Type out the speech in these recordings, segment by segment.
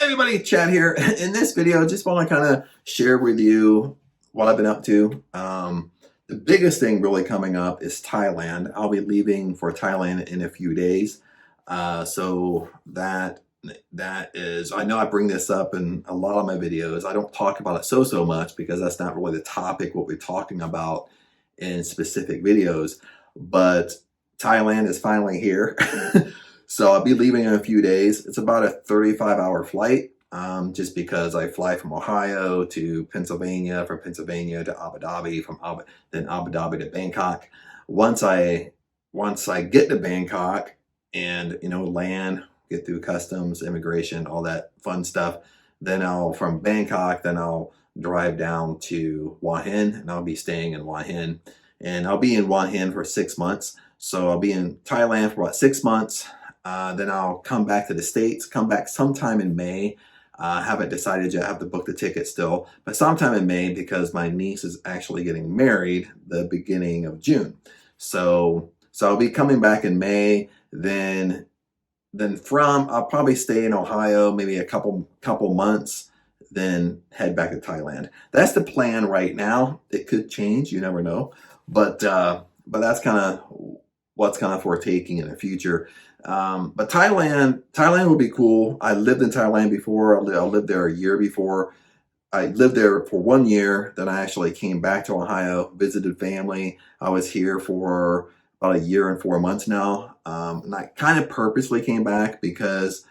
Hey everybody, Chad here. In this video, just want to kind of share with you what I've been up to. The biggest thing really coming up is Thailand. I'll be leaving for Thailand in a few days. So that is, I know I bring this up in a lot of my videos. I don't talk about it so much because that's not really the topic what we're talking about in specific videos. But Thailand is finally here. So I'll be leaving in a few days. It's about a 35-hour flight, just because I fly from Ohio to Pennsylvania, from Pennsylvania to Abu Dhabi, then Abu Dhabi to Bangkok. Once I get to Bangkok and land, get through customs, immigration, all that fun stuff, then from Bangkok, then I'll drive down to Hua Hin, and I'll be staying in Hua Hin, and I'll be in Hua Hin for 6 months. So I'll be in Thailand for about 6 months. Then I'll come back to the States, come back sometime in May. Haven't decided yet, I have to book the ticket still, but sometime in May because my niece is actually getting married the beginning of June. So I'll be coming back in May, then I'll probably stay in Ohio maybe a couple months, then head back to Thailand. That's the plan right now. It could change, you never know. But that's kind of what's kind of foretaking in the future. But Thailand will be cool. I lived in Thailand before. I lived there a year before. I lived there for 1 year. Then I actually came back to Ohio, visited family. I was here for about a year and 4 months now. And I kind of purposely came back because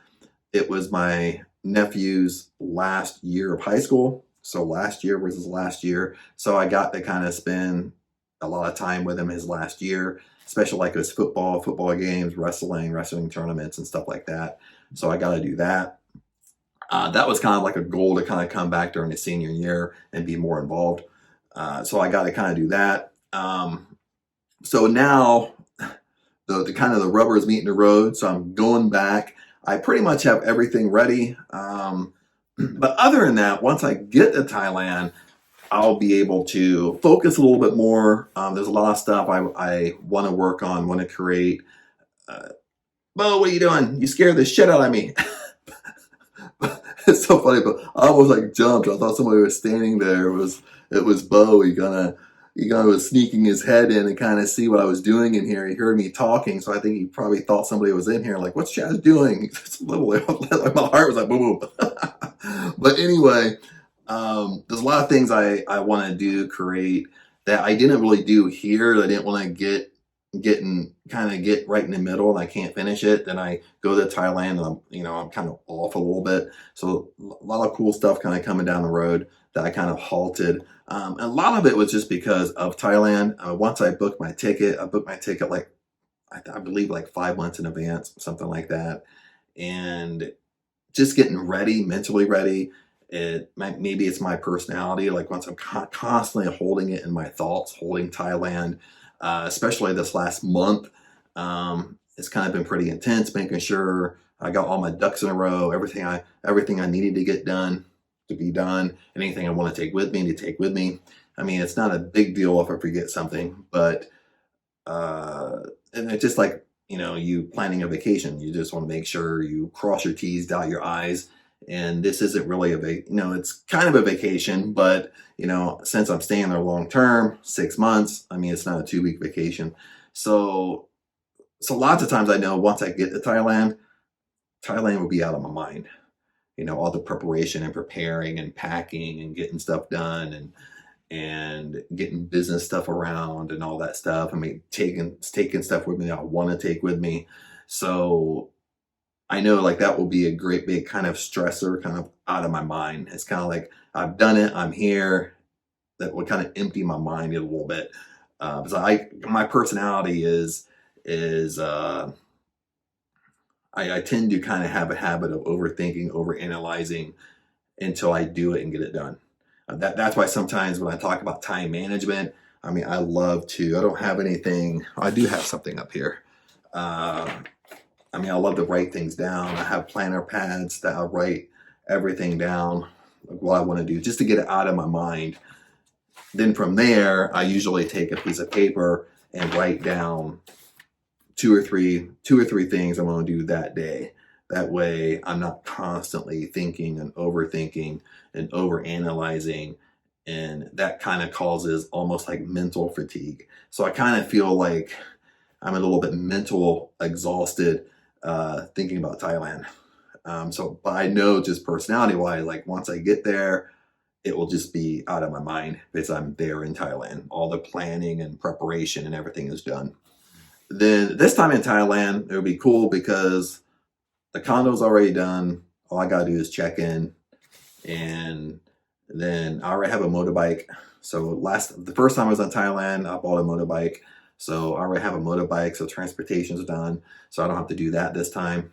it was my nephew's last year of high school. So last year was his last year. So I got to kind of spend a lot of time with him his last year, especially like his football games, wrestling tournaments and stuff like that. So I got to do that. That was kind of like a goal to kind of come back during the senior year and be more involved. So I got to kind of do that. So now the kind of the rubber is meeting the road. So I'm going back. I pretty much have everything ready. But other than that, once I get to Thailand, I'll be able to focus a little bit more. There's a lot of stuff I want to work on, want to create. Bo, what are you doing? You scared the shit out of me. It's so funny, but I almost like jumped. I thought somebody was standing there. It was Bo. He was sneaking his head in and kind of see what I was doing in here. He heard me talking, so I think he probably thought somebody was in here. Like, what's Chad doing? It's a little, my heart was like boom, boom. But anyway. There's a lot of things I want to do, create, that I didn't really do here. That I didn't want to get right in the middle and I can't finish it. Then I go to Thailand and I'm kind of off a little bit. So a lot of cool stuff kind of coming down the road that I kind of halted. A lot of it was just because of Thailand. Once I booked my ticket, like, I believe like 5 months in advance, something like that. And just getting ready, mentally ready. Maybe it's my personality. Like once I'm constantly holding it in my thoughts, holding Thailand, especially this last month, it's kind of been pretty intense, making sure I got all my ducks in a row, everything I needed to get done to be done, anything I want to take with me to take with me. I mean, it's not a big deal if I forget something, but and it's just like you planning a vacation. You just want to make sure you cross your T's, dot your I's. And this isn't really it's kind of a vacation, but since I'm staying there long term, 6 months, I mean, it's not a 2-week vacation. So lots of times I know once I get to Thailand will be out of my mind. All the preparation and preparing and packing and getting stuff done and getting business stuff around and all that stuff. I mean, taking stuff with me that I want to take with me. So I know like that will be a great big kind of stressor, kind of out of my mind. It's kind of like I've done it, I'm here. That will kind of empty my mind a little bit. So my personality is I tend to kind of have a habit of overthinking, overanalyzing until I do it and get it done. That's why sometimes when I talk about time management, I mean, I don't have anything. I do have something up here. I mean, I love to write things down. I have planner pads that I write everything down, like what I want to do, just to get it out of my mind. Then from there, I usually take a piece of paper and write down two or three things I'm going to do that day That way I'm not constantly thinking and overthinking and overanalyzing, and that kind of causes almost like mental fatigue. So I kind of feel like I'm a little bit mental exhausted thinking about Thailand. But I know just personality wise, like once I get there, it will just be out of my mind because I'm there in Thailand. All the planning and preparation and everything is done. Then this time in Thailand, it would be cool because the condo's already done. All I gotta do is check in, and then I already have a motorbike. So the first time I was in Thailand, I bought a motorbike. So I already have a motorbike, so transportation's done. So I don't have to do that this time.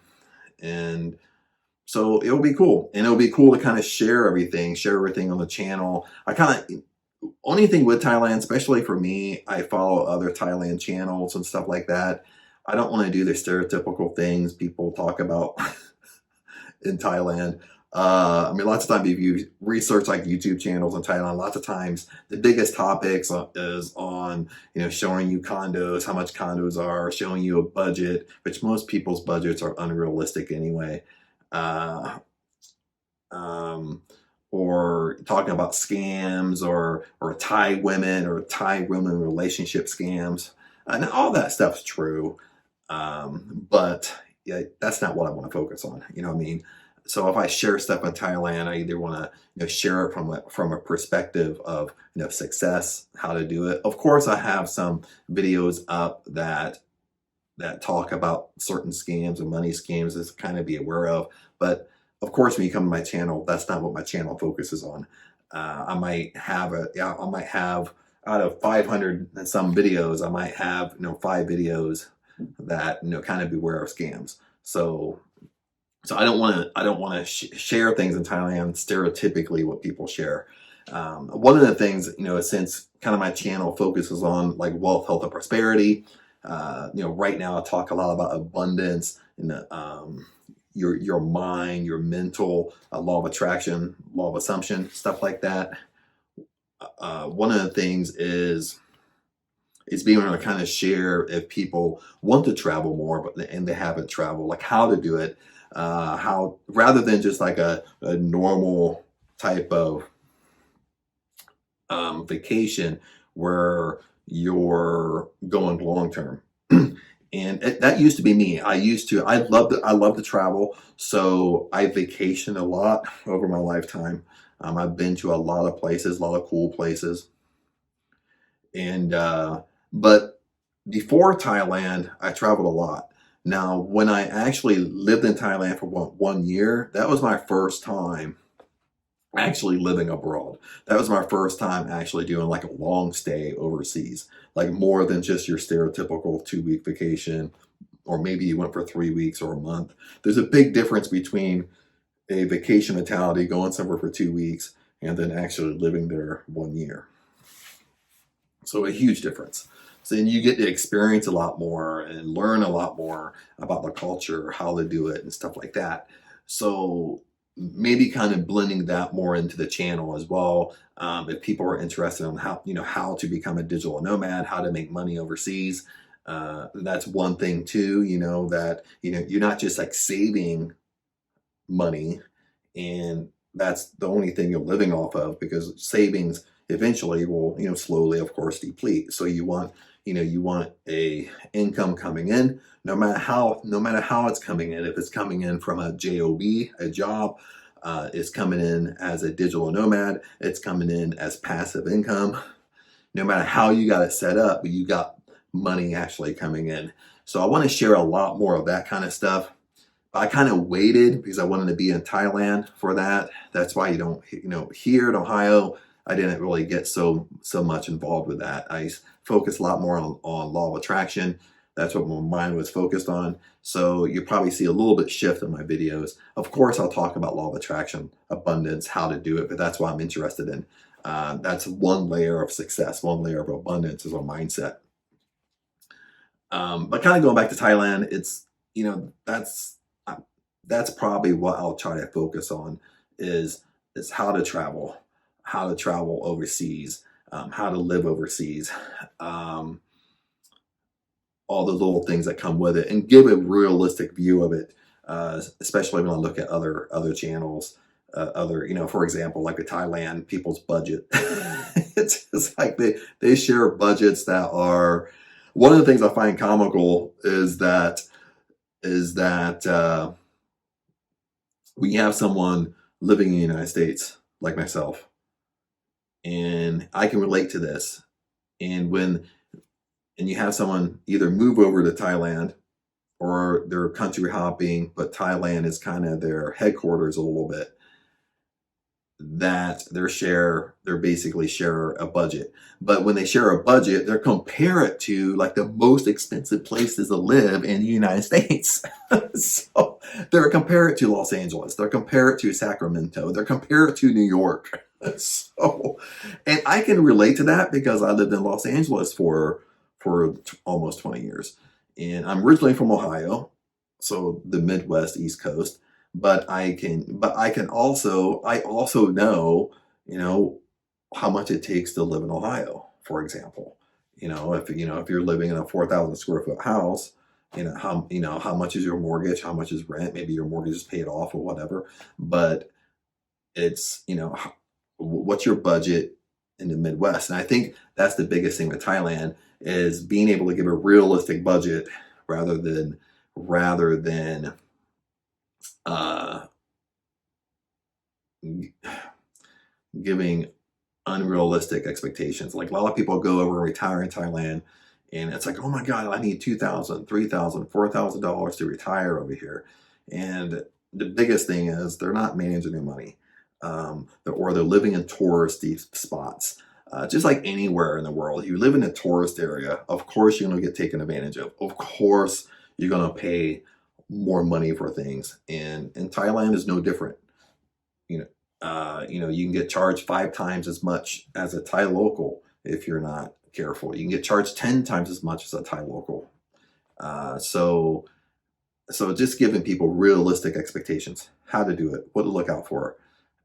And so it'll be cool. And it'll be cool to kind of share everything on the channel. I kind of, only thing with Thailand, especially for me, I follow other Thailand channels and stuff like that. I don't want to do the stereotypical things people talk about in Thailand. I mean, lots of times if you research like YouTube channels in Thailand, lots of times the biggest topics is on, showing you condos, how much condos are, showing you a budget, which most people's budgets are unrealistic anyway. Or talking about scams or Thai women or Thai women relationship scams. And all that stuff's true. But yeah, that's not what I want to focus on. You know what I mean? So if I share stuff in Thailand, I either want to share it from a perspective of success, how to do it. Of course, I have some videos up that talk about certain scams and money scams to kind of be aware of. But of course, when you come to my channel, that's not what my channel focuses on. I might have out of 500 and some videos, I might have 5 videos that kind of beware of scams. So I don't want to share things in Thailand stereotypically what people share. One of the things, since kind of my channel focuses on like wealth, health, and prosperity, right now I talk a lot about abundance and your mind, your mental, law of attraction, law of assumption, stuff like that. One of the things is being able to kind of share if people want to travel more, and they haven't traveled, like how to do it, how rather than just like a normal type of vacation where you're going long term. And that used to be me. I love to travel. So I vacationed a lot over my lifetime. I've been to a lot of places, a lot of cool places. And, but before Thailand, I traveled a lot. Now, when I actually lived in Thailand for 1 year, that was my first time actually living abroad. That was my first time actually doing like a long stay overseas, like more than just your stereotypical 2-week vacation, or maybe you went for 3 weeks or a month. There's a big difference between a vacation mentality, going somewhere for 2 weeks, and then actually living there 1 year. So a huge difference. So then you get to experience a lot more and learn a lot more about the culture, how to do it and stuff like that. So maybe kind of blending that more into the channel as well. If people are interested in how to become a digital nomad, how to make money overseas, that's one thing too, that, you're not just like saving money and that's the only thing you're living off of, because savings eventually will, slowly, of course, deplete. So you want a income coming in, no matter how it's coming in. If it's coming in from a job, it's coming in as a digital nomad, it's coming in as passive income. No matter how you got it set up, but you got money actually coming in. So I want to share a lot more of that kind of stuff. I kind of waited because I wanted to be in Thailand for that. That's why here in Ohio, I didn't really get so much involved with that. I focused a lot more on law of attraction. That's what my mind was focused on. So you probably see a little bit shift in my videos. Of course, I'll talk about law of attraction, abundance, how to do it, but that's what I'm interested in. That's one layer of success, one layer of abundance is a mindset. But kind of going back to Thailand, it's, that's probably what I'll try to focus on is how to travel overseas, how to live overseas, all the little things that come with it, and give a realistic view of it. especially when I look at other channels, for example, like the Thailand people's budget. It's just like they share budgets that are. One of the things I find comical is that we have someone living in the United States like myself, and I can relate to this. And you have someone either move over to Thailand or they're country hopping, but Thailand is kind of their headquarters a little bit, that they're basically share a budget. But when they share a budget, they're compare it to like the most expensive places to live in the United States. So they're compare it to Los Angeles, they're compare it to Sacramento, they're compare it to New York. So, and I can relate to that because I lived in Los Angeles for almost 20 years. And I'm originally from Ohio, so the Midwest, East Coast. I also know, how much it takes to live in Ohio, for example. If you're living in a 4,000 square foot house, how much is your mortgage, how much is rent, maybe your mortgage is paid off or whatever. But it's, what's your budget in the Midwest? And I think that's the biggest thing with Thailand is being able to give a realistic budget rather than uh, giving unrealistic expectations. Like a lot of people go over and retire in Thailand, and it's like, oh my God, I need $2,000, $3,000, $4,000 to retire over here. And the biggest thing is they're not managing their money, or they're living in touristy spots. Just like anywhere in the world, you live in a tourist area, of course you're going to get taken advantage of. Of course you're going to pay more money for things, and Thailand is no different. You can get charged 5 times as much as a Thai local if you're not careful. You can get charged 10 times as much as a Thai local. So just giving people realistic expectations, how to do it, what to look out for.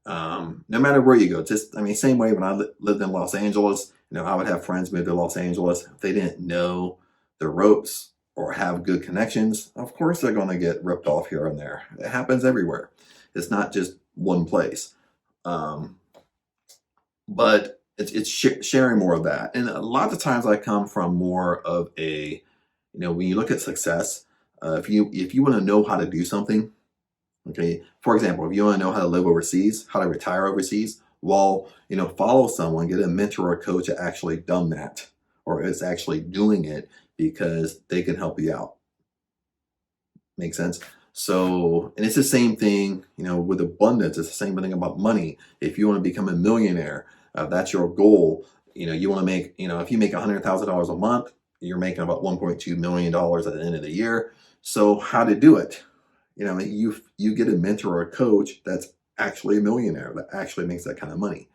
No matter where you go, same way when I lived in Los Angeles, I would have friends move to Los Angeles. If they didn't know the ropes or have good connections, of course they're going to get ripped off here and there. It happens everywhere. It's not just one place. But it's sharing more of that. And a lot of times I come from more of a, when you look at success, if you want to know how to do something, okay, for example, if you want to know how to live overseas, how to retire overseas, well, follow someone, get a mentor or coach that actually done that or is actually doing it, because they can help you out. Make sense? So, and it's the same thing, with abundance. It's the same thing about money. If you want to become a millionaire, that's your goal. You want to make, if you make $100,000 a month, you're making about $1.2 million at the end of the year. So how to do it? You get a mentor or a coach that's actually a millionaire, that actually makes that kind of money.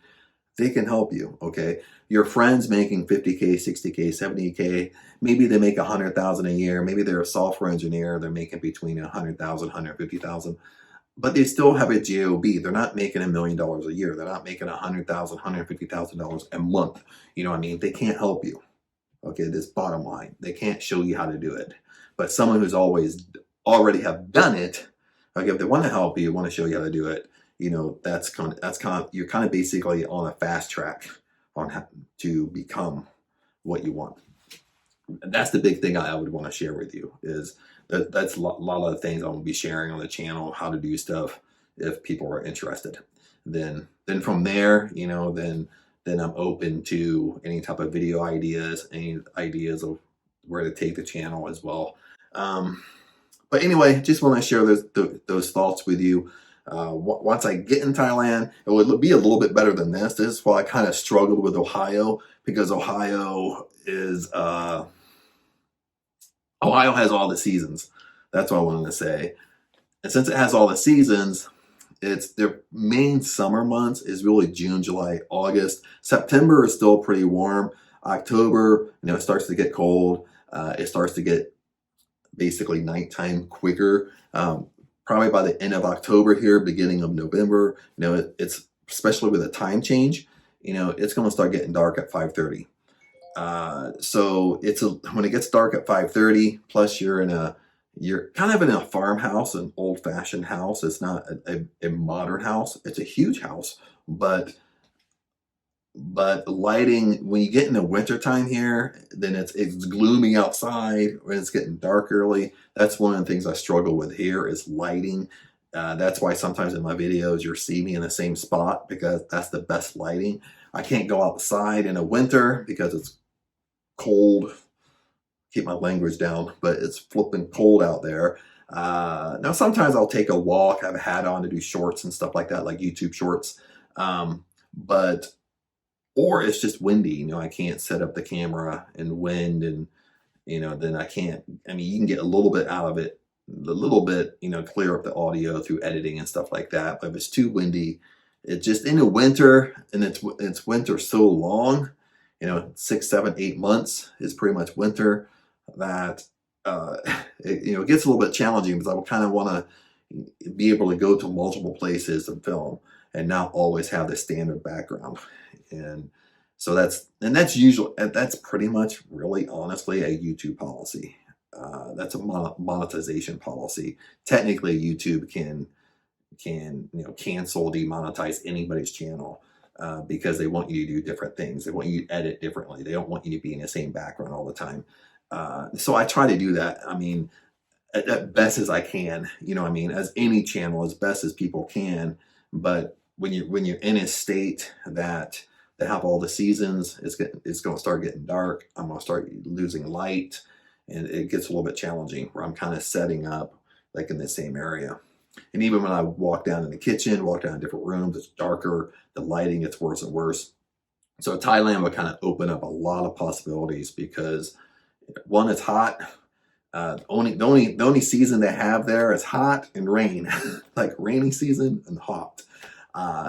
They can help you, okay? Your friends making 50K, 60K, 70K, maybe they make 100,000 a year. Maybe they're a software engineer. They're making between 100,000, 150,000, but they still have a job. They're not making $1 million a year. They're not making $100,000, $150,000 a month. You know what I mean? They can't help you. Okay, this bottom line. They can't show you how to do it. But someone who's already have done it, okay, if they want to help you, want to show you how to do it, you're kind of basically on a fast track on how to become what you want. And that's the big thing I would want to share with you, is that's a lot of the things I'm going to be sharing on the channel, how to do stuff if people are interested. Then from there, then I'm open to any type of video ideas, any ideas of where to take the channel as well. But anyway, just want to share those thoughts with you. Once I get in Thailand, it would be a little bit better than this. This is why I kind of struggled with Ohio, because Ohio has all the seasons. That's what I wanted to say. And since it has all the seasons, it's their main summer months is really June, July, August. September is still pretty warm. October, it starts to get cold. It starts to get basically nighttime quicker. Probably by the end of October here, beginning of November, it's especially with a time change, it's going to start getting dark at 5:30. So when it gets dark at 5:30, plus you're in you're kind of in a farmhouse, an old-fashioned house. It's not a modern house. It's a huge house, but lighting, when you get in the wintertime here, then it's gloomy outside when it's getting dark early. That's one of the things I struggle with here is lighting. That's why sometimes in my videos you'll see me in the same spot, because that's the best lighting. I can't go outside in the winter because it's cold. Keep my language down, but it's flipping cold out there. Now sometimes I'll take a walk, have a hat on to do shorts and stuff like that, like YouTube shorts. But or it's just windy, you know, I can't set up the camera and wind, and you know, then I can't, I mean, you can get a little bit out of it, a little bit, you know, clear up the audio through editing and stuff like that. But if it's too windy, it's just in the winter, and it's winter so long, you know, 6, 7, 8 months is pretty much winter, that it, you know, it gets a little bit challenging, because I kind of want to be able to go to multiple places and film and not always have the standard background. And so that's usually, that's pretty much really honestly a YouTube policy. That's a monetization policy. Technically, YouTube can you know, cancel, demonetize anybody's channel, because they want you to do different things. They want you to edit differently. They don't want you to be in the same background all the time. So I try to do that. I mean, at best as I can, you know what I mean, as any channel, as best as people can. But when you're in a state that they have all the seasons, it's going to start getting dark. I'm going to start losing light, and it gets a little bit challenging where I'm kind of setting up like in the same area. And even when I walk down in the kitchen, walk down in different rooms, it's darker, the lighting gets worse and worse. So Thailand would kind of open up a lot of possibilities, because one, it's hot. The only season they have there is hot and rain, like rainy season and hot.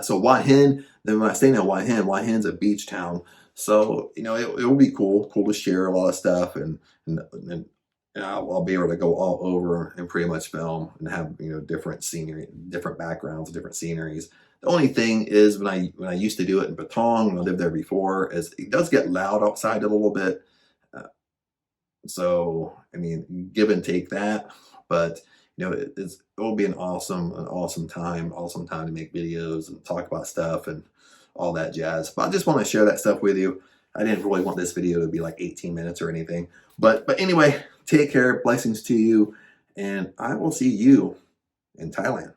So Wat Hin, then when I stay in Wat Hin's a beach town. So, you know, it will be cool to share a lot of stuff, and I'll be able to go all over and pretty much film and have, you know, different scenery, different backgrounds, different sceneries. The only thing is, when I used to do it in Patong, when I lived there before, is it does get loud outside a little bit. So, I mean, give and take that, but you know, it will be an awesome time to make videos and talk about stuff and all that jazz. But I just want to share that stuff with you. I didn't really want this video to be like 18 minutes or anything, but anyway, take care, blessings to you, and I will see you in Thailand.